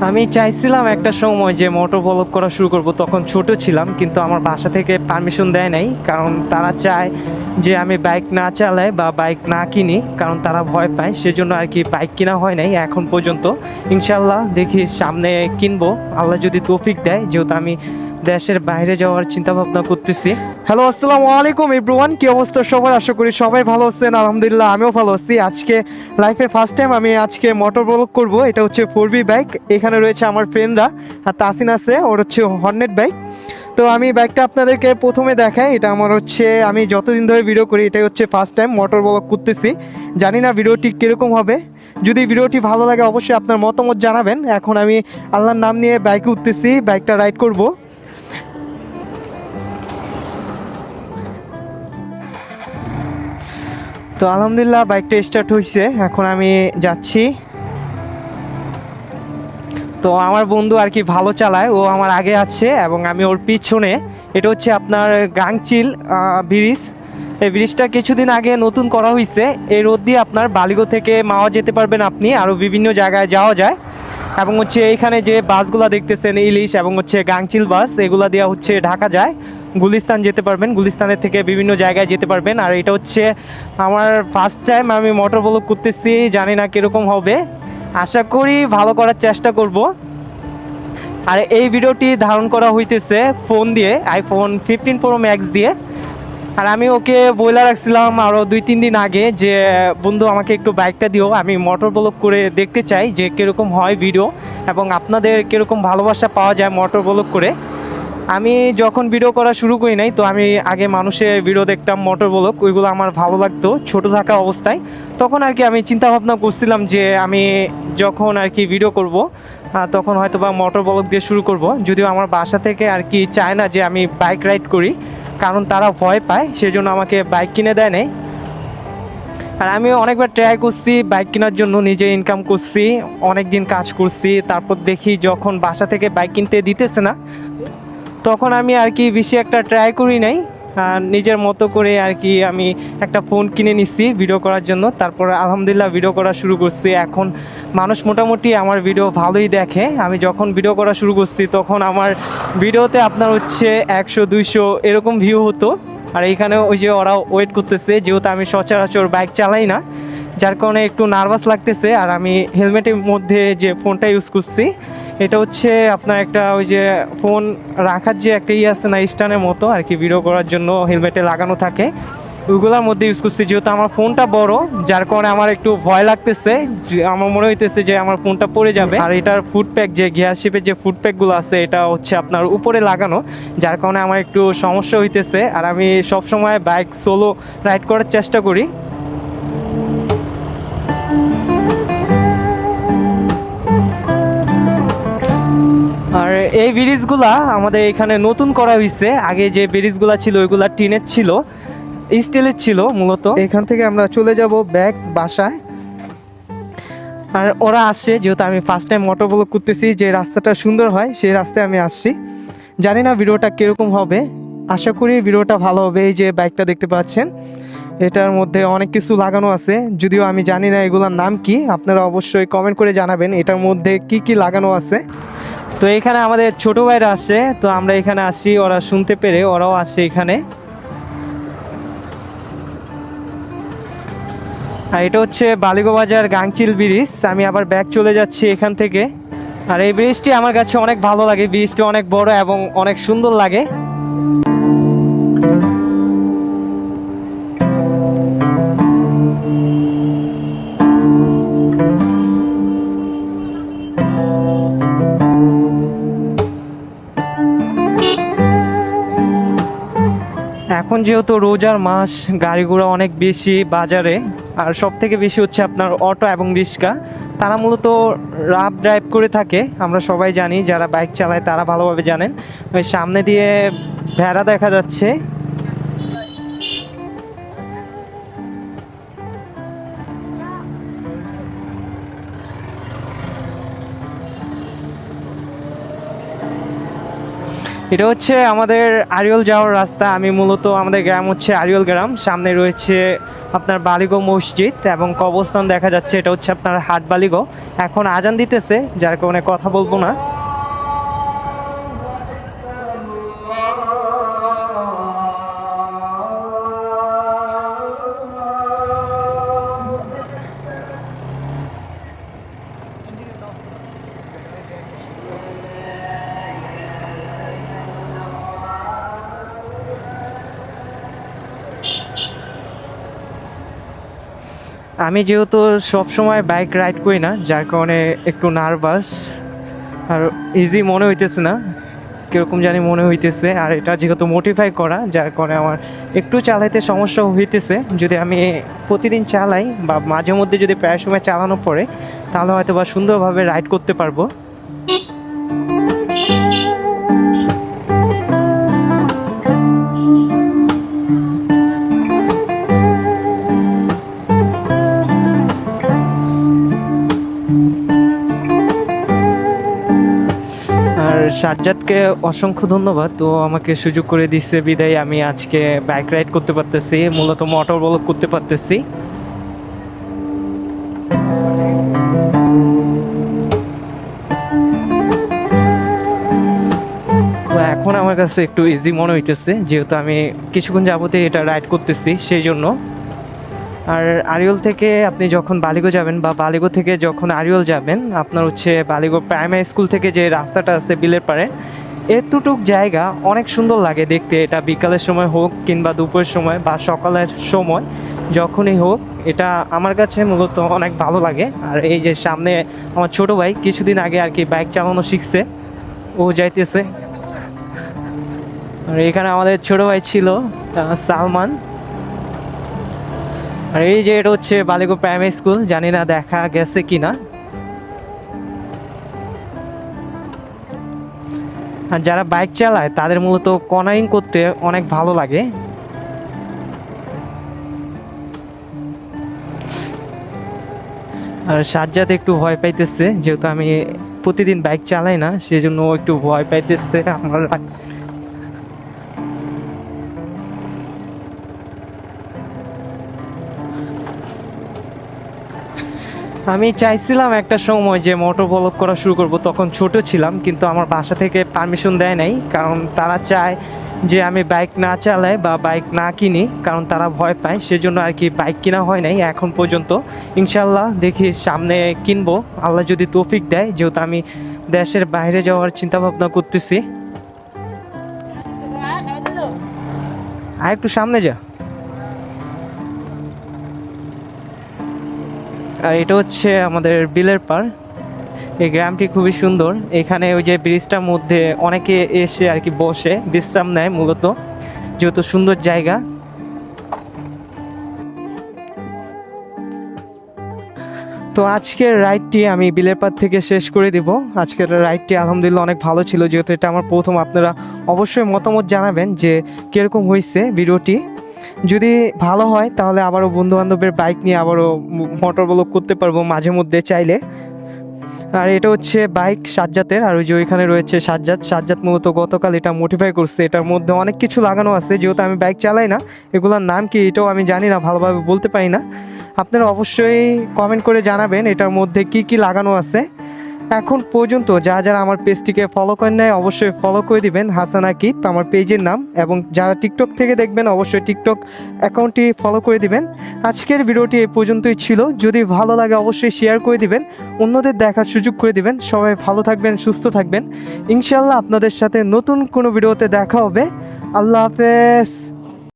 আমি চাইছিলাম একটা সময় যে মোটর ব্লগ করা শুরু করব, তখন ছোট ছিলাম, কিন্তু আমার বাসা থেকে পারমিশন দেয় নাই। কারণ তারা চায় যে আমি বাইক না চালাই বা বাইক না কিনি, কারণ তারা ভয় পায়। সেজন্য আর কি বাইক কিনা হয় নাই এখন পর্যন্ত। ইনশাল্লাহ দেখি সামনে কিনবো, আল্লাহ যদি তৌফিক দেয়, যেহেতু আমি দেশের বাইরে যাওয়ার চিন্তা ভাবনা করতেছি। হ্যালো, আসসালামু আলাইকুম এভরিওয়ান, কি অবস্থা সবার? আশা করি সবাই ভালো আছেন। আলহামদুলিল্লাহ আমিও ভালো আছি। আজকে লাইফে ফার্স্ট টাইম আমি আজকে মোটর ব্লগ করব। এটা হচ্ছে 4B বাইক। এখানে রয়েছে আমার ফ্রেন্ডরা, আর তাসিন আছে, ওর হচ্ছে হর্নেট বাইক। তো আমি বাইকটা আপনাদেরকে প্রথমে দেখাই। এটা আমার হচ্ছে, আমি যতদিন ধরে ভিডিও করি এটাই হচ্ছে ফার্স্ট টাইম মোটর ব্লগ করতেছি। জানি না ভিডিওটি কীরকম হবে। যদি ভিডিওটি ভালো লাগে অবশ্যই আপনার মতামত জানাবেন। এখন আমি আল্লাহর নাম নিয়ে বাইকে উঠতেছি, বাইকটা রাইড করব। তো আলহামদুলিল্লাহ বাইকটা স্টার্ট হয়েছে, এখন আমি যাচ্ছি। তো আমার বন্ধু আর কি ভালো চালায়, ও আমার আগে আছে এবং আমি ওর পিছনে। এটা হচ্ছে আপনার গাংচিল ব্রিজ। এই ব্রিজটা কিছুদিন আগে নতুন করা হয়েছে। এই রোড দিয়ে আপনার বালিগো থেকে মাওয়া যেতে পারবেন আপনি, আরও বিভিন্ন জায়গায় যাওয়া যায়। এবং হচ্ছে এইখানে যে বাসগুলো দেখতেছেন ইলিশ এবং হচ্ছে গাংচিল বাস, এগুলা দিয়ে হচ্ছে ঢাকা যায়, গুলিস্তান যেতে পারবেন, গুলিস্তানের থেকে বিভিন্ন জায়গায় যেতে পারবেন। আর এটা হচ্ছে আমার ফার্স্ট টাইম আমি মোটর ব্লগ করতেছি, জানি না কীরকম হবে, আশা করি ভালো করার চেষ্টা করব। আর এই ভিডিওটি ধারণ করা হইতেছে ফোন দিয়ে, আইফোন 15 Pro Max দিয়ে। আর আমি ওকে বলে রাখছিলাম আরও 2-3 দিন আগে যে বন্ধু আমাকে একটু বাইকটা দিও, আমি মোটর ব্লগ করে দেখতে চাই যে কীরকম হয় ভিডিও এবং আপনাদের কীরকম ভালোবাসা পাওয়া যায় মোটর ব্লগ করে। আমি যখন ভিডিও করা শুরু করি নাই, তো আমি আগে মানুষের ভিডিও দেখতাম মোটর ব্লগ, ওইগুলো আমার ভালো লাগতো ছোট থাকা অবস্থায়। তখন আর কি আমি চিন্তা ভাবনা করছিলাম যে আমি যখন আর কি ভিডিও করব তখন হয়তো বা মোটর ব্লগ দিয়ে শুরু করব। যদিও আমার বাসা থেকে আর কি চায় না যে আমি বাইক রাইড করি, কারণ তারা ভয় পায়, সেজন্য আমাকে বাইক কিনে দেয় নাই। আর আমি অনেকবার ট্রাই করছি বাইক কেনার জন্য, নিজে ইনকাম করছি, অনেক দিন কাজ করছি, তারপর দেখি যখন বাসা থেকে বাইক কিনতে দিতেছে না, তখন আমি আর কি বেশি একটা ট্রাই করি নাই। নিজের মতো করে আর কি আমি একটা ফোন কিনে নিচ্ছি ভিডিও করার জন্য। তারপর আলহামদুলিল্লাহ ভিডিও করা শুরু করছি। এখন মানুষ মোটামুটি আমার ভিডিও ভালোই দেখে। আমি যখন ভিডিও করা শুরু করছি তখন আমার ভিডিওতে আপনার হচ্ছে 100-200 এরকম ভিউ হতো। আর এইখানে ওই যে ওরা ওয়েট করতেছে, যেহেতু আমি সচরাচর বাইক চালাই না, যার কারণে একটু নার্ভাস লাগতেছে। আর আমি হেলমেটের মধ্যে যে ফোনটা ইউজ করছি, এটা হচ্ছে আপনার একটা ওই যে ফোন রাখার যে একটা আছে না, স্ট্যান্ডের মতো আর কি, ভিডিও করার জন্য হেলমেটে লাগানো থাকে, ওইগুলোর মধ্যে ইউজ করছি। যেহেতু আমার ফোনটা বড়, যার কারণে আমার একটু ভয় লাগতেছে, আমার মনে হইতেছে যে আমার ফোনটা পড়ে যাবে। আর এটার ফুড প্যাক, যে গিয়ার শিপের যে ফুড প্যাকগুলো আছে, এটা হচ্ছে আপনার উপরে লাগানো, যার কারণে আমার একটু সমস্যা হইতেছে। আর আমি সবসময় বাইক সোলো রাইড করার চেষ্টা করি। আর এই ব্রিজগুলা আমাদের এখানে নতুন করা হয়েছে। আগে যে ব্রিজগুলা ছিল ওইগুলা টিনের ছিল, স্টিলের ছিল মূলত। এখান থেকে আমরা চলে যাব ব্যাক বাসায়। আর ওরা আসছে, যেহেতু আমি ফার্স্ট টাইম মোটর ব্লগ করতেছি, যে রাস্তাটা সুন্দর হয় সেই রাস্তায় আমি আসছি। জানি না ভিডিওটা কীরকম হবে, আশা করি ভিডিওটা ভালো হবে। এই যে বাইকটা দেখতে পাচ্ছেন, এটার মধ্যে অনেক কিছু লাগানো আছে, যদিও আমি জানি না এগুলোর নাম কি, আপনারা অবশ্যই কমেন্ট করে জানাবেন এটার মধ্যে কি কি লাগানো আছে। তো এখানে আমাদের ছোট ভাইরা আসছে, তো আমরা এখানে আসি, ওরা শুনতে পেরে ওরাও আসছে এখানে। আর এটা হচ্ছে বালিগো বাজার গাংচিল ব্রিজ। আমি আবার ব্যাক চলে যাচ্ছি এখান থেকে। আর এই ব্রিজটি আমার কাছে অনেক ভালো লাগে, ব্রিজটি অনেক বড় এবং অনেক সুন্দর লাগে। এখন যেহেতু রোজার মাস, গাড়ি ঘোড়া অনেক বেশি বাজারে, আর সব থেকে বেশি হচ্ছে আপনার অটো এবং রিক্সা। তারা মূলত রাফ ড্রাইভ করে থাকে, আমরা সবাই জানি, যারা বাইক চালায় তারা ভালোভাবে জানেন। ওই সামনে দিয়ে ভেড়া দেখা যাচ্ছে। এটা হচ্ছে আমাদের আরিয়ল যাওয়ার রাস্তা। আমি মূলত আমাদের গ্রাম হচ্ছে আরিয়ল গ্রাম, সামনে রয়েছে আপনার বালিগো মসজিদ এবং কবরস্থান দেখা যাচ্ছে। এটা হচ্ছে আপনার হাট বালিগো। এখন আজান দিতেছে, যার কারণে কথা বলবো না। আমি যেহেতু সবসময় বাইক রাইড করি না, যার কারণে একটু নার্ভাস আর ইজি মনে হইতেছে না, কীরকম জানি মনে হইতেছে। আর এটা যেহেতু মোটিফাই করা, যার কারণে আমার একটু চালাইতে সমস্যা হইতেছে। যদি আমি প্রতিদিন চালাই বা মাঝে মধ্যে যদি প্রায় সময় চালানো পড়ে, তাহলে হয়তো বা সুন্দরভাবে রাইড করতে পারবো। আর সাজ্জাদকে অসংখ্য ধন্যবাদ, তো আমাকে সুযোগ করে দিচ্ছে বিদায় আমি আজকে বাইক রাইড করতে পারতেছি, মূলত মোটর ব্লগ করতে পারতেছি। তো এখন আমার কাছে একটু ইজি মনে হইতেছে, যেহেতু আমি কিছুক্ষণ যাবতে এটা রাইড করতেছি সেই জন্য। আর আরিয়ল থেকে আপনি যখন বালিগো যাবেন বা বালিগো থেকে যখন আরিয়ল যাবেন, আপনার হচ্ছে বালিগো প্রাইমারি স্কুল থেকে যে রাস্তাটা আছে বিলের পাড়ে, এতটুক জায়গা অনেক সুন্দর লাগে দেখতে। এটা বিকালের সময় হোক কিংবা দুপুরের সময় বা সকালের সময়, যখনই হোক, এটা আমার কাছে মূলত অনেক ভালো লাগে। আর এই যে সামনে আমার ছোট ভাই কিছুদিন আগে আর কি বাইক চালানো শিখছে, ও যাইতেছে। আর এখানে আমাদের ছোট ভাই ছিল সালমান। আর এই যে এটা হচ্ছে বালিগো প্রাইমারি স্কুল, জানি না দেখা গেছে কিনা। আর যারা বাইক চালায় তাদের মূলত কর্নারিং করতে অনেক ভালো লাগে। আর সাজ্জাদ একটু ভয় পাইতেছে, যেহেতু আমি প্রতিদিন বাইক চালাই না, সেজন্য ও একটু ভয় পাইতেছে আমার। আমি চাইছিলাম একটা সময় যে মোটর ব্লগ করা শুরু করব, তখন ছোট ছিলাম, কিন্তু আমার বাসা থেকে পারমিশন দেয় নাই, কারণ তারা চায় যে আমি বাইক না চালাই বা বাইক না কিনি, কারণ তারা ভয় পায়। সেজন্য আর কি বাইক কিনা হয় নাই এখন পর্যন্ত। ইনশাল্লাহ দেখি সামনে কিনবো, আল্লাহ যদি তৌফিক দেয়, যেহেতু আমি দেশের বাইরে যাওয়ার চিন্তা ভাবনা করতেছি। আর একটু সামনে যা। আর এটা হচ্ছে আমাদের বিলের পাড়। এই গ্রামটি খুবই সুন্দর। এখানে ওই যে ব্রিজটার মধ্যে অনেকে এসে আর কি বসে বিশ্রাম নেয়, মূলত যেহেতু সুন্দর জায়গা। তো আজকের রাইডটি আমি বিলের পাড় থেকে শেষ করে দিব। আজকের রাইডটি আলহামদুলিল্লাহ অনেক ভালো ছিল, যেহেতু এটা আমার প্রথম। আপনারা অবশ্যই মতামত জানাবেন যে কীরকম হয়েছে ভিডিওটি। যদি ভালো হয় তাহলে আবারও বন্ধুবান্ধবের বাইক নিয়ে আবারও মোটর ব্লগ করতে পারবো মাঝে মধ্যে চাইলে। আর এটা হচ্ছে বাইক সাজ্জাতের, আর ওই যে ওইখানে রয়েছে সাজ্জাদ মূলত গতকাল এটা মোটিফাই করছে। এটার মধ্যে অনেক কিছু লাগানো আছে, যেহেতু আমি বাইক চালাই না, এগুলোর নাম কি এটাও আমি জানি না, ভালোভাবে বলতে পারি না। আপনারা অবশ্যই কমেন্ট করে জানাবেন এটার মধ্যে কি কি লাগানো আছে। এখন পর্যন্ত যারা আমার পেজটিকে ফলো করেন নাই, অবশ্যই ফলো করে দিবেন, হাসান আকিব আমার পেজের নাম। এবং যারা টিকটক থেকে দেখবেন, অবশ্যই টিকটক অ্যাকাউন্টটি ফলো করে দিবেন। আজকের ভিডিওটি এই পর্যন্তই ছিল। যদি ভালো লাগে অবশ্যই শেয়ার করে দিবেন, অন্যদের দেখার সুযোগ করে দিবেন। সবাই ভালো থাকবেন, সুস্থ থাকবেন। ইনশাল্লাহ আপনাদের সাথে নতুন কোনো ভিডিওতে দেখা হবে। আল্লাহ হাফেজ।